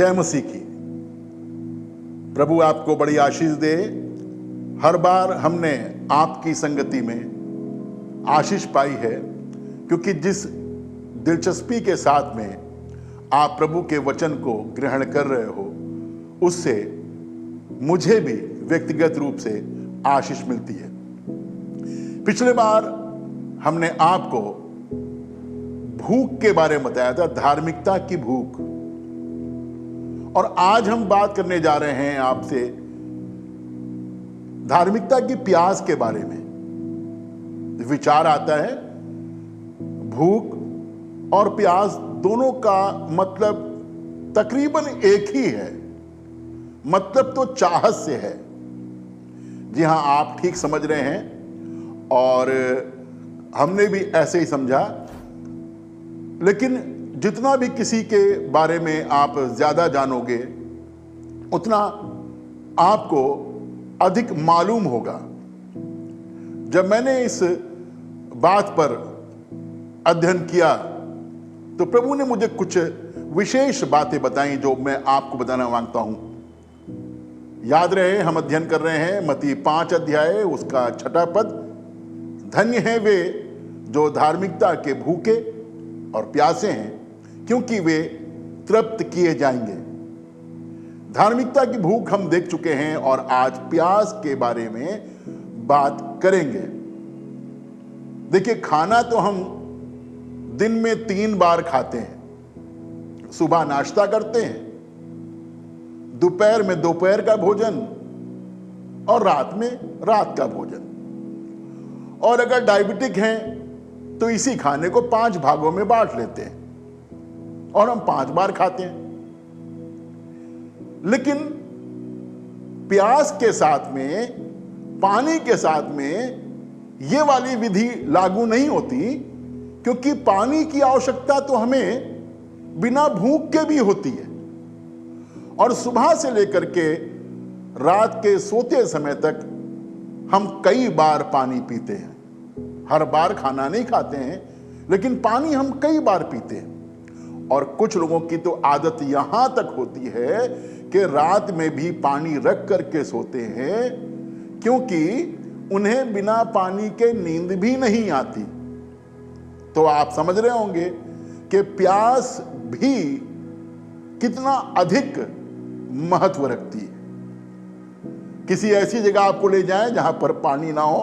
जय मसीह की। प्रभु आपको बड़ी आशीष दे। हर बार हमने आपकी संगति में आशीष पाई है, क्योंकि जिस दिलचस्पी के साथ में आप प्रभु के वचन को ग्रहण कर रहे हो, उससे मुझे भी व्यक्तिगत रूप से आशीष मिलती है। पिछले बार हमने आपको भूख के बारे में बताया था, धार्मिकता की भूख। और आज हम बात करने जा रहे हैं आपसे धार्मिकता की प्यास के बारे में। विचार आता है भूख और प्यास दोनों का मतलब तकरीबन एक ही है, मतलब तो चाहत से है। जी हां, आप ठीक समझ रहे हैं और हमने भी ऐसे ही समझा। लेकिन जितना भी किसी के बारे में आप ज्यादा जानोगे, उतना आपको अधिक मालूम होगा। जब मैंने इस बात पर अध्ययन किया तो प्रभु ने मुझे कुछ विशेष बातें बताई जो मैं आपको बताना मांगता हूं। याद रहे, हम अध्ययन कर रहे हैं मत्ती 5 अध्याय उसका 6 पद। धन्य हैं वे जो धार्मिकता के भूखे और प्यासे हैं, क्योंकि वे तृप्त किए जाएंगे। धार्मिकता की भूख हम देख चुके हैं और आज प्यास के बारे में बात करेंगे। देखिए, खाना तो हम दिन में 3 बार खाते हैं। सुबह नाश्ता करते हैं, दोपहर में दोपहर का भोजन और रात में रात का भोजन। और अगर डायबिटिक हैं तो इसी खाने को 5 भागों में बांट लेते हैं और हम 5 बार खाते हैं। लेकिन प्यास के साथ में, पानी के साथ में यह वाली विधि लागू नहीं होती, क्योंकि पानी की आवश्यकता तो हमें बिना भूख के भी होती है। और सुबह से लेकर के रात के सोते समय तक हम कई बार पानी पीते हैं। हर बार खाना नहीं खाते हैं, लेकिन पानी हम कई बार पीते हैं। और कुछ लोगों की तो आदत यहां तक होती है कि रात में भी पानी रख करके सोते हैं, क्योंकि उन्हें बिना पानी के नींद भी नहीं आती। तो आप समझ रहे होंगे कि प्यास भी कितना अधिक महत्व रखती है। किसी ऐसी जगह आपको ले जाएं जहां पर पानी ना हो।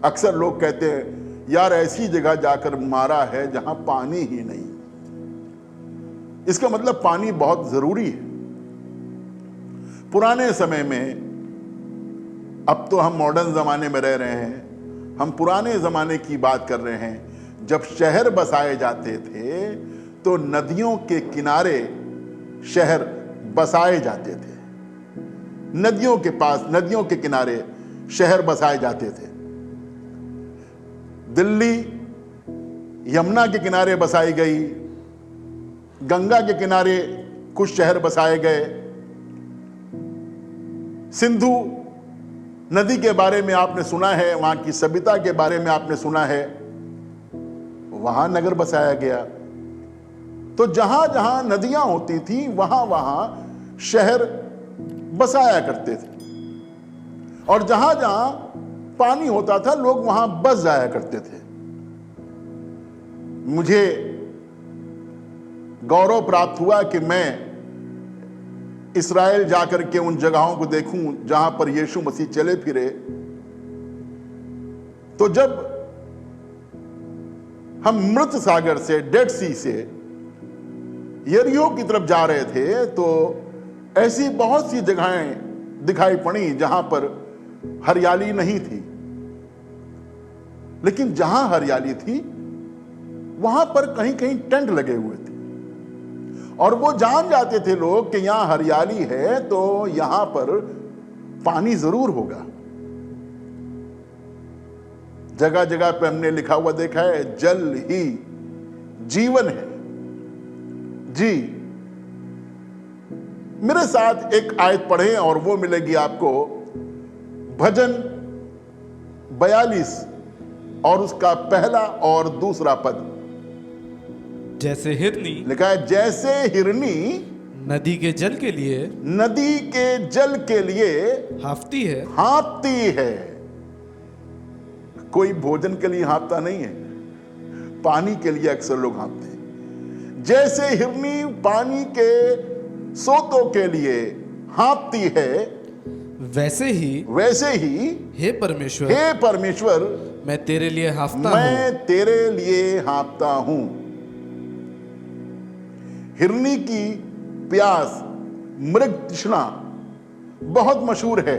अक्सर लोग कहते हैं, यार ऐसी जगह जाकर मारा है जहां पानी ही नहीं। इसका मतलब पानी बहुत जरूरी है। पुराने समय में, अब तो हम मॉडर्न जमाने में रह रहे हैं, हम पुराने जमाने की बात कर रहे हैं। जब शहर बसाए जाते थे तो नदियों के किनारे शहर बसाए जाते थे। नदियों के पास, नदियों के किनारे शहर बसाए जाते थे। दिल्ली यमुना के किनारे बसाई गई, गंगा के किनारे कुछ शहर बसाए गए। सिंधु नदी के बारे में आपने सुना है, वहां की सभ्यता के बारे में आपने सुना है, वहां नगर बसाया गया। तो जहां जहां नदियां होती थी वहां वहां शहर बसाया करते थे। और जहां जहां पानी होता था लोग वहां बस जाया करते थे। मुझे गौरव प्राप्त हुआ कि मैं इस्राएल जाकर के उन जगहों को देखूं जहां पर यीशु मसीह चले फिरे। तो जब हम मृत सागर से, डेड सी से यरीहो की तरफ जा रहे थे, तो ऐसी बहुत सी जगहें दिखाई पड़ी जहां पर हरियाली नहीं थी। लेकिन जहां हरियाली थी वहां पर कहीं कहीं टेंट लगे हुए थे। और वो जान जाते थे लोग कि यहां हरियाली है तो यहां पर पानी जरूर होगा। जगह जगह पे हमने लिखा हुआ देखा है, जल ही जीवन है। जी, मेरे साथ एक आयत पढ़ें और वो मिलेगी आपको भजन 42 और उसका पहला और दूसरा पद। जैसे हिरनी लिखा है, जैसे हिरनी नदी के जल के लिए नदी के जल के लिए हाफती है। हाँफती है। कोई भोजन के लिए हाँफता नहीं है, पानी के लिए अक्सर लोग हाँफते हैं। जैसे हिरनी पानी के सोतों के लिए हाँफती है, वैसे ही हे परमेश्वर, मैं तेरे लिए हाँफता हूँ। मैं तेरे लिए हाँफता हूं। हिरनी की प्यास, मृग तृष्णा बहुत मशहूर है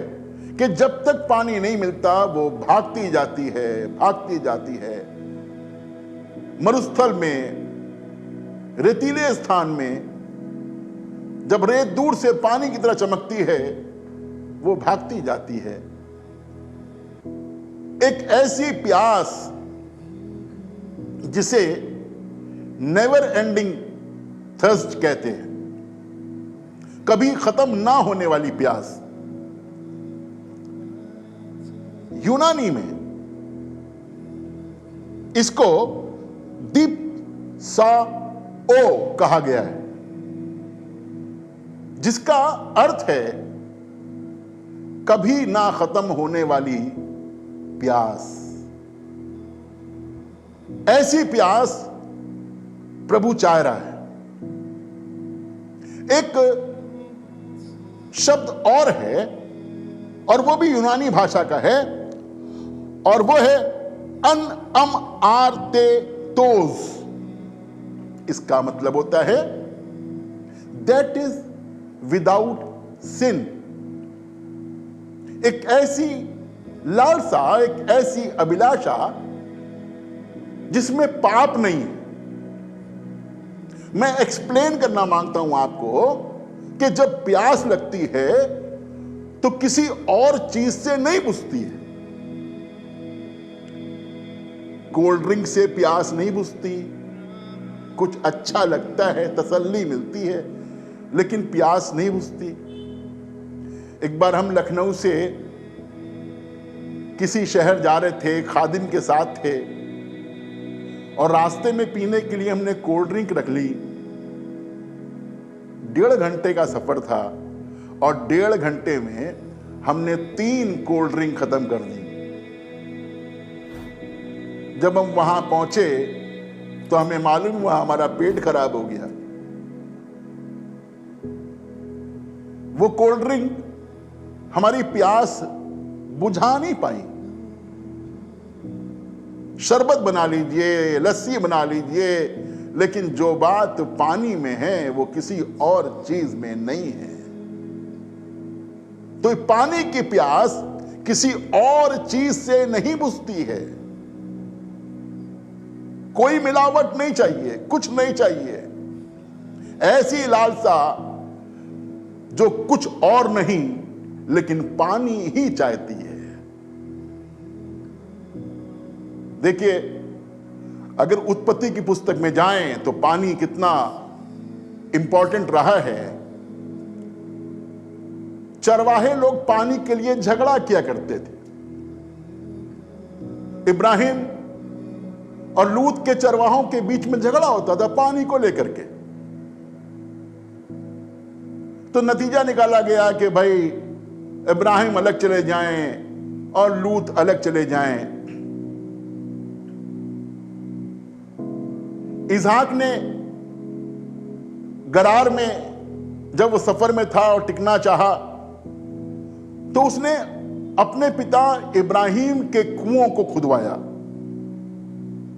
कि जब तक पानी नहीं मिलता वो भागती जाती है। मरुस्थल में, रेतीले स्थान में जब रेत दूर से पानी की तरह चमकती है, वो भागती जाती है। एक ऐसी प्यास जिसे नेवर एंडिंग थर्स्ट कहते हैं, कभी खत्म ना होने वाली प्यास। यूनानी में इसको दीप सा ओ कहा गया है, जिसका अर्थ है कभी ना खत्म होने वाली प्यास। ऐसी प्यास प्रभु चाह रहा है। एक शब्द और है, और वो भी यूनानी भाषा का है, और वो है अन अम आरते तोज। इसका मतलब होता है दैट इज विदाउट सिन। एक ऐसी लालसा, एक ऐसी अभिलाषा जिसमें पाप नहीं है। मैं एक्सप्लेन करना मांगता हूं आपको कि जब प्यास लगती है तो किसी और चीज से नहीं बुझती है। कोल्ड ड्रिंक से प्यास नहीं बुझती, कुछ अच्छा लगता है, तसल्ली मिलती है, लेकिन प्यास नहीं बुझती। एक बार हम लखनऊ से किसी शहर जा रहे थे, खादिम के साथ थे, और रास्ते में पीने के लिए हमने कोल्ड ड्रिंक रख ली। 1.5 घंटे का सफर था, और 1.5 घंटे में हमने 3 कोल्ड ड्रिंक खत्म कर दी। जब हम वहां पहुंचे तो हमें मालूम हुआ हमारा पेट खराब हो गया। वो कोल्ड ड्रिंक हमारी प्यास बुझा नहीं पाई। शरबत बना लीजिए, लस्सी बना लीजिए, लेकिन जो बात पानी में है वो किसी और चीज में नहीं है। तो पानी की प्यास किसी और चीज से नहीं बुझती है। कोई मिलावट नहीं चाहिए, कुछ नहीं चाहिए। ऐसी लालसा जो कुछ और नहीं लेकिन पानी ही चाहती है। देखिए, अगर उत्पत्ति की पुस्तक में जाएं तो पानी कितना इंपॉर्टेंट रहा है। चरवाहे लोग पानी के लिए झगड़ा किया करते थे। इब्राहिम और लूत के चरवाहों के बीच में झगड़ा होता था पानी को लेकर के। तो नतीजा निकाला गया कि भाई इब्राहिम अलग चले जाएं और लूत अलग चले जाएं। इसहाक ने गरार में जब वो सफर में था और टिकना चाहा, तो उसने अपने पिता इब्राहिम के कुओं को खुदवाया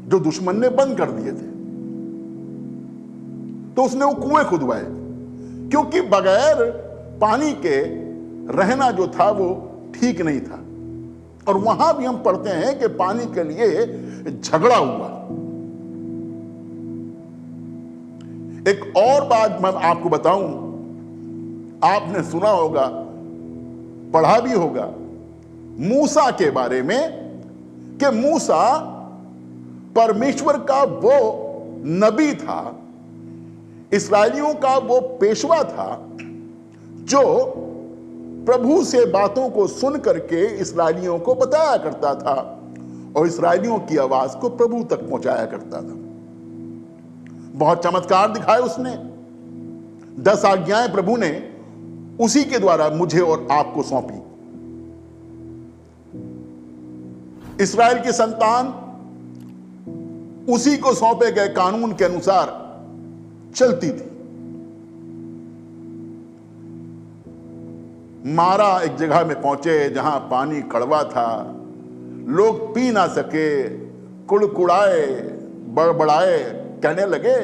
जो दुश्मन ने बंद कर दिए थे। तो उसने वो कुएं खुदवाए, क्योंकि बगैर पानी के रहना जो था वो ठीक नहीं था। और वहां भी हम पढ़ते हैं कि पानी के लिए झगड़ा हुआ। एक और बात मैं आपको बताऊं, आपने सुना होगा, पढ़ा भी होगा मूसा के बारे में, कि मूसा परमेश्वर का वो नबी था, इस्राएलियों का वो पेशवा था जो प्रभु से बातों को सुन करके इस्राएलियों को बताया करता था और इस्राएलियों की आवाज को प्रभु तक पहुंचाया करता था। बहुत चमत्कार दिखाए उसने। 10 आज्ञाएं प्रभु ने उसी के द्वारा मुझे और आपको सौंपी। इस्राएल की संतान उसी को सौंपे गए कानून के अनुसार चलती थी। मारा एक जगह में पहुंचे जहां पानी कड़वा था, लोग पी ना सके, कुड़कुड़ाए, बड़बड़ाए, कहने लगे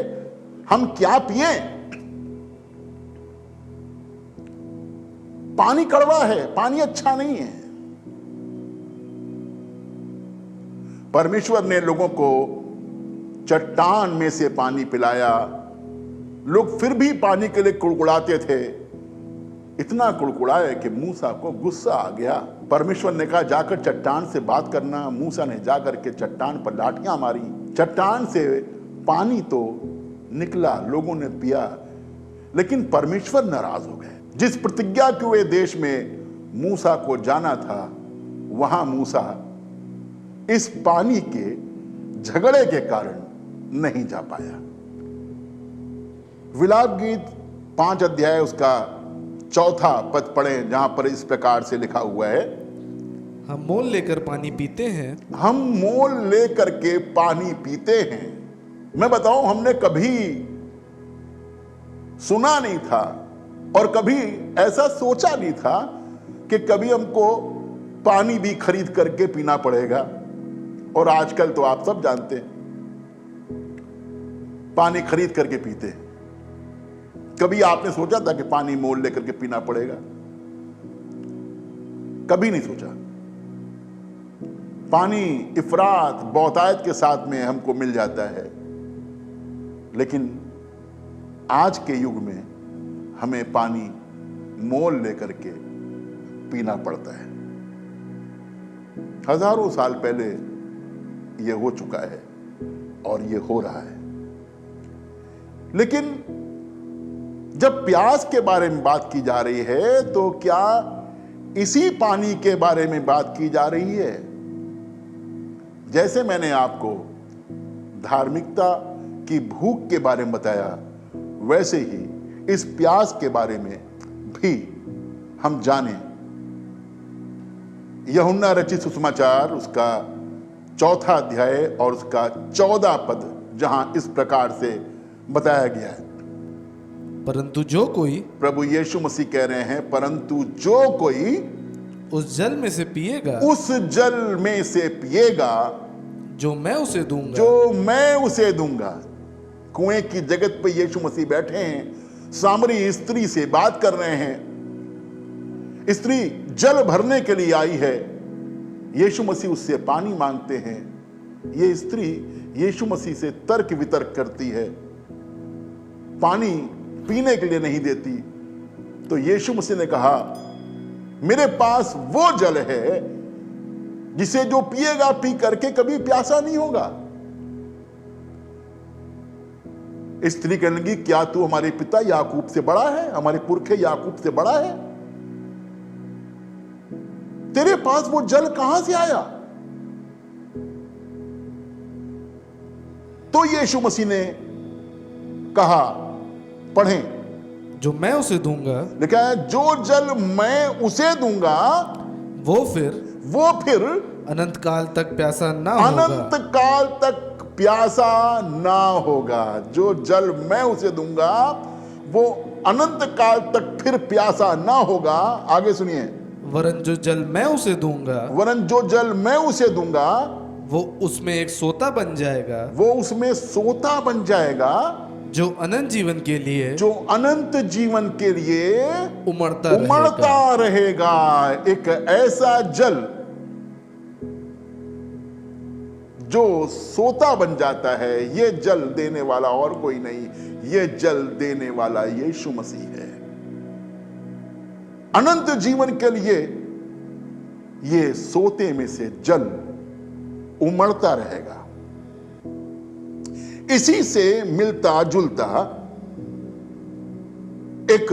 हम क्या पिए, पानी कड़वा है, पानी अच्छा नहीं है। परमेश्वर ने लोगों को चट्टान में से पानी पिलाया। लोग फिर भी पानी के लिए कुड़कुड़ाते थे, इतना कुड़कुड़ाए कि मूसा को गुस्सा आ गया। परमेश्वर ने कहा जाकर चट्टान से बात करना। मूसा ने जाकर के चट्टान पर लाठियां मारी, चट्टान से पानी तो निकला, लोगों ने पिया, लेकिन परमेश्वर नाराज हो गए। जिस प्रतिज्ञा के हुए देश में मूसा को जाना था, वहां मूसा इस पानी के झगड़े के कारण नहीं जा पाया। विलाप गीत 5 अध्याय उसका 4 पद पढ़े, जहां पर इस प्रकार से लिखा हुआ है, हम मोल लेकर पानी पीते हैं, हम मोल लेकर के पानी पीते हैं। मैं बताऊं, हमने कभी सुना नहीं था और कभी ऐसा सोचा नहीं था कि कभी हमको पानी भी खरीद करके पीना पड़ेगा। और आजकल तो आप सब जानते हैं, पानी खरीद करके पीते हैं। कभी आपने सोचा था कि पानी मोल लेकर के पीना पड़ेगा? कभी नहीं सोचा। पानी इफरात बहुतायत के साथ में हमको मिल जाता है, लेकिन आज के युग में हमें पानी मोल लेकर के पीना पड़ता है। हजारों साल पहले यह हो चुका है और यह हो रहा है। लेकिन जब प्यास के बारे में बात की जा रही है, तो क्या इसी पानी के बारे में बात की जा रही है? जैसे मैंने आपको धार्मिकता की भूख के बारे में बताया, वैसे ही इस प्यास के बारे में भी हम जाने। यूहन्ना रचित सुसमाचार उसका 4 अध्याय और उसका 14 पद, जहां इस प्रकार से बताया गया है, परंतु जो कोई, प्रभु यीशु मसीह कह रहे हैं, परंतु जो कोई उस जल में से पिएगा, उस जल में से पिएगा जो मैं उसे दूंगा, जो मैं उसे दूंगा। कुएं की जगत पे यीशु मसीह बैठे हैं, सामरी स्त्री से बात कर रहे हैं। स्त्री जल भरने के लिए आई है, यीशु मसीह उससे पानी मांगते हैं। ये स्त्री यीशु मसीह से तर्क वितर्क करती है, पानी पीने के लिए नहीं देती। तो यीशु मसीह ने कहा, मेरे पास वो जल है जिसे जो पिएगा पी करके कभी प्यासा नहीं होगा। स्त्री कहने लगी, क्या तू हमारे पिता याकूब से बड़ा है, हमारे पुरखे याकूब से बड़ा है? तेरे पास वो जल कहां से आया? तो यीशु मसीह ने कहा, पढ़ें, जो मैं उसे दूंगा, लिखा है, जो जल मैं उसे दूंगा वो फिर अनंत काल तक प्यासा ना होगा। अनंत काल तक प्यासा ना होगा। जो जल मैं उसे दूंगा वो अनंत काल तक फिर प्यासा ना होगा। आगे सुनिए, वरन जो जल मैं उसे दूंगा, वरन जो जल मैं उसे दूंगा वो उसमें एक सोता बन जाएगा, वो उसमें सोता बन जाएगा, जो अनंत जीवन के लिए, जो अनंत जीवन के लिए उमड़ता रहेगा। एक ऐसा जल जो सोता बन जाता है, ये जल देने वाला और कोई नहीं, ये जल देने वाला यीशु मसीह है। अनंत जीवन के लिए ये सोते में से जल उमड़ता रहेगा। इसी से मिलता जुलता एक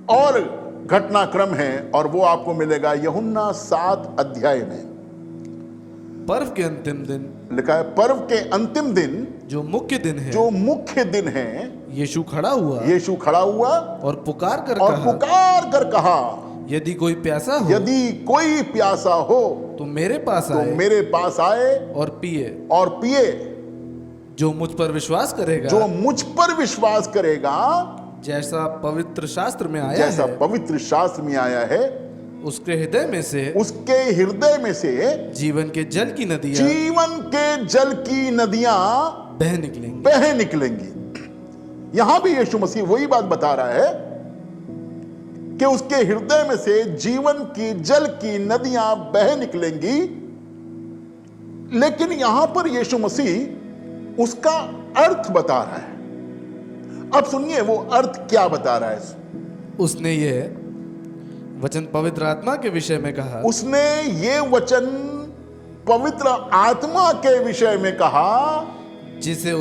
और घटनाक्रम है और वो आपको मिलेगा यूहन्ना 7 अध्याय में। पर्व के अंतिम दिन, लिखा है, पर्व के अंतिम दिन, जो मुख्य दिन है, जो मुख्य दिन है, यीशु खड़ा हुआ यीशु खड़ा हुआ और पुकार कर और कहा, पुकार कर कहा, यदि कोई प्यासा हो यदि कोई प्यासा हो तो मेरे पास तो आए मेरे पास आए और पिए। और पिए। जो मुझ पर विश्वास करेगा, जो मुझ पर विश्वास करेगा, जैसा पवित्र शास्त्र में आया जैसा है, पवित्र शास्त्र में आया है, उसके हृदय में से उसके हृदय में से जीवन के जल की नदियां जीवन के जल की नदियां बह निकलेंगी। बह निकलेंगी। यहां भी यीशु मसीह वही बात बता रहा है कि उसके हृदय में से जीवन की जल की नदियां बह निकलेंगी। लेकिन यहां पर यीशु मसीह उसका अर्थ बता रहा है। अब सुनिए वो अर्थ क्या बता रहा है। उसने ये वचन पवित्र आत्मा के विषय में कहा, उसने ये वचन पवित्र आत्मा के विषय में कहा, जिसे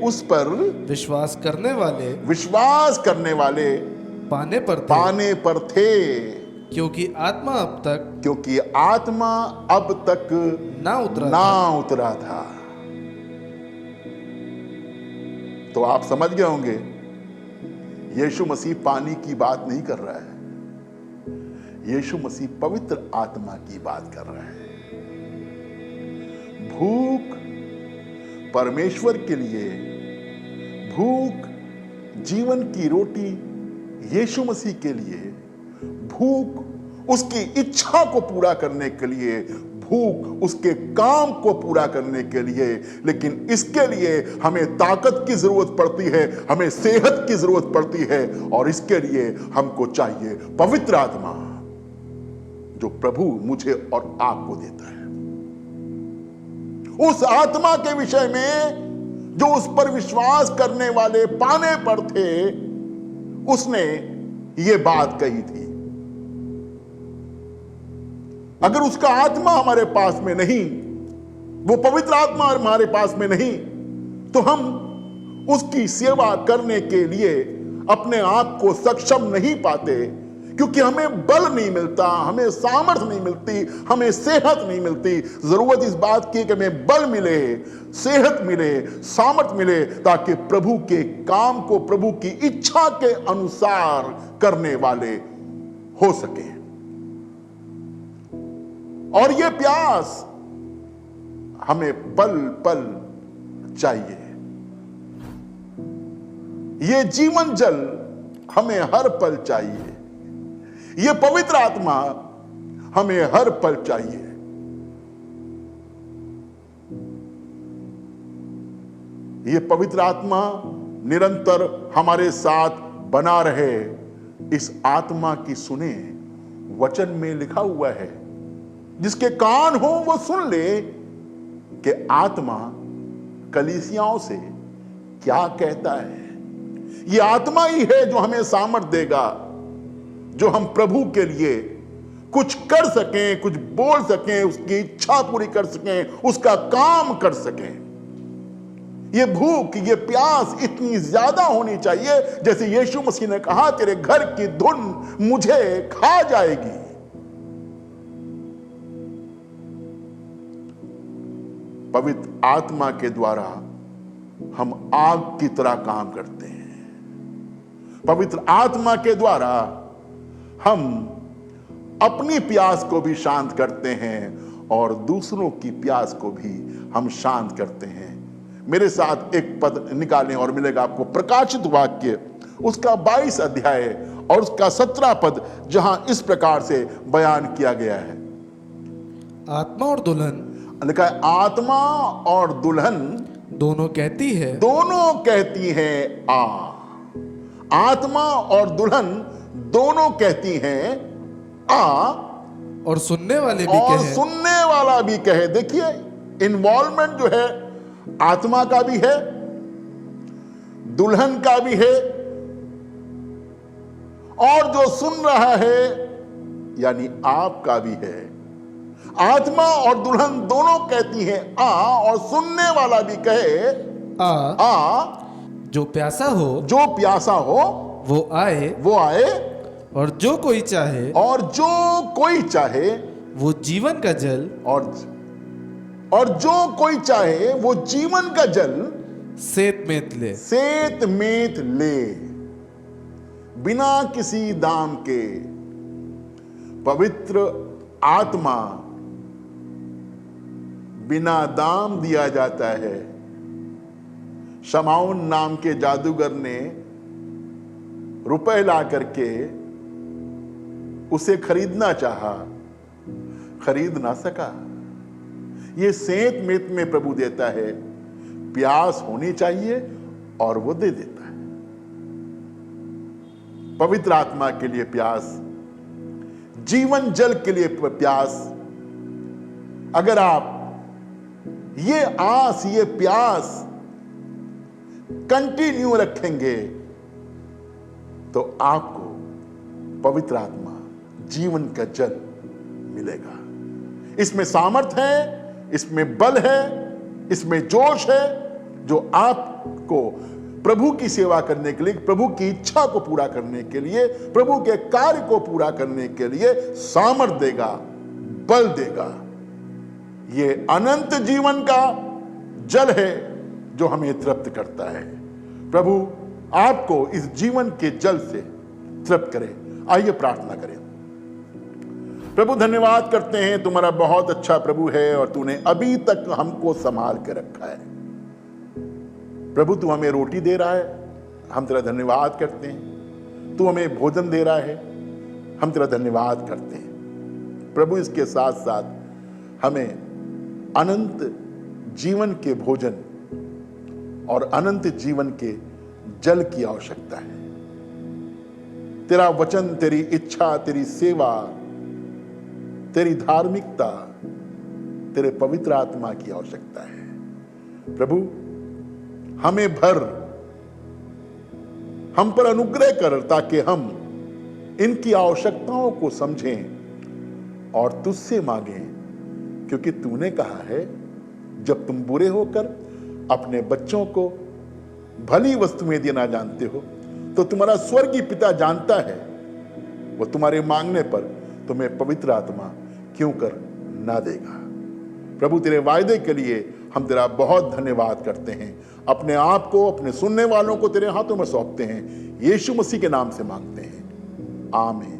उस पर विश्वास करने वाले पाने पर थे, क्योंकि आत्मा अब तक ना उतरा था। तो आप समझ गए होंगे यीशु मसीह पानी की बात नहीं कर रहा है, यीशु मसीह पवित्र आत्मा की बात कर रहा है। भूख परमेश्वर के लिए, भूख जीवन की रोटी यीशु मसीह के लिए, भूख उसकी इच्छा को पूरा करने के लिए, भूख उसके काम को पूरा करने के लिए। लेकिन इसके लिए हमें ताकत की जरूरत पड़ती है, हमें सेहत की जरूरत पड़ती है, और इसके लिए हमको चाहिए पवित्र आत्मा जो प्रभु मुझे और आपको देता है। उस आत्मा के विषय में जो उस पर विश्वास करने वाले पाने पर थे, उसने ये बात कही थी। अगर उसका आत्मा हमारे पास में नहीं, वो पवित्र आत्मा हमारे पास में नहीं, तो हम उसकी सेवा करने के लिए अपने आप को सक्षम नहीं पाते, क्योंकि हमें बल नहीं मिलता, हमें सामर्थ्य नहीं मिलती, हमें सेहत नहीं मिलती। जरूरत इस बात की कि हमें बल मिले, सेहत मिले, सामर्थ्य मिले, ताकि प्रभु के काम को प्रभु की इच्छा के अनुसार करने वाले हो सके। और ये प्यास हमें पल पल चाहिए, ये जीवन जल हमें हर पल चाहिए, ये पवित्र आत्मा हमें हर पल चाहिए। ये पवित्र आत्मा निरंतर हमारे साथ बना रहे, इस आत्मा की सुने। वचन में लिखा हुआ है, जिसके कान हो वो सुन ले कि आत्मा कलीसियाओं से क्या कहता है। ये आत्मा ही है जो हमें सामर्थ देगा, जो हम प्रभु के लिए कुछ कर सकें, कुछ बोल सकें, उसकी इच्छा पूरी कर सकें, उसका काम कर सकें। ये भूख, ये प्यास इतनी ज्यादा होनी चाहिए, जैसे यीशु मसीह ने कहा, तेरे घर की धुन मुझे खा जाएगी। पवित्र आत्मा के द्वारा हम आग की तरह काम करते हैं। पवित्र आत्मा के द्वारा हम अपनी प्यास को भी शांत करते हैं और दूसरों की प्यास को भी हम शांत करते हैं। मेरे साथ एक पद निकालें और मिलेगा आपको प्रकाशित वाक्य, उसका 22 अध्याय और उसका 17 पद, जहां इस प्रकार से बयान किया गया है। आत्मा और दुल्हन, लिखा है आत्मा और दुल्हन दोनों कहती है आ। आत्मा और दुल्हन दोनों कहती हैं आ, और सुनने वाला भी कहे। देखिए इन्वॉल्वमेंट जो है आत्मा का भी है, दुल्हन का भी है, और जो सुन रहा है यानी आपका भी है। आत्मा और दुल्हन दोनों कहती हैं आ, और सुनने वाला भी कहे आ। जो प्यासा हो वो आए, और जो कोई चाहे वो जीवन का जल और जो कोई चाहे वो जीवन का जल सेत मेत ले, सेत मेत ले, बिना किसी दाम के पवित्र आत्मा बिना दाम दिया जाता है। शमाउन नाम के जादूगर ने रुपए ला करके उसे खरीदना चाहा, खरीद ना सका। ये सेंत मेत में प्रभु देता है, प्यास होनी चाहिए और वो दे देता है। पवित्र आत्मा के लिए प्यास, जीवन जल के लिए प्यास। अगर आप ये आस, ये प्यास कंटिन्यू रखेंगे तो आपको पवित्र आत्मा, जीवन का जल मिलेगा। इसमें सामर्थ है, इसमें बल है, इसमें जोश है, जो आपको प्रभु की सेवा करने के लिए, प्रभु की इच्छा को पूरा करने के लिए, प्रभु के कार्य को पूरा करने के लिए सामर्थ देगा, बल देगा। ये अनंत जीवन का जल है जो हमें तृप्त करता है। प्रभु आपको इस जीवन के जल से तृप्त करे। आइए प्रार्थना करें। प्रभु धन्यवाद करते हैं, तुम्हारा बहुत अच्छा प्रभु है और तूने अभी तक हमको संभाल के रखा है। प्रभु तू हमें रोटी दे रहा है, हम तेरा धन्यवाद करते हैं। तू हमें भोजन दे रहा है, हम तेरा धन्यवाद करते हैं। प्रभु इसके साथ साथ हमें अनंत जीवन के भोजन और अनंत जीवन के जल की आवश्यकता है। तेरा वचन, तेरी इच्छा, तेरी सेवा, तेरी धार्मिकता, तेरे पवित्र आत्मा की आवश्यकता है। प्रभु हमें भर, हम पर अनुग्रह कर ताकि हम इनकी आवश्यकताओं को समझें और तुझसे मांगें, क्योंकि तूने कहा है जब तुम बुरे होकर अपने बच्चों को भली वस्तुएं देना जानते हो तो तुम्हारा स्वर्गीय पिता जानता है वो तुम्हारे मांगने पर तुम्हें पवित्र आत्मा क्यों कर ना देगा। प्रभु तेरे वायदे के लिए हम तेरा बहुत धन्यवाद करते हैं। अपने आप को, अपने सुनने वालों को तेरे हाथों में सौंपते हैं। यीशु मसीह के नाम से मांगते हैं, आमीन।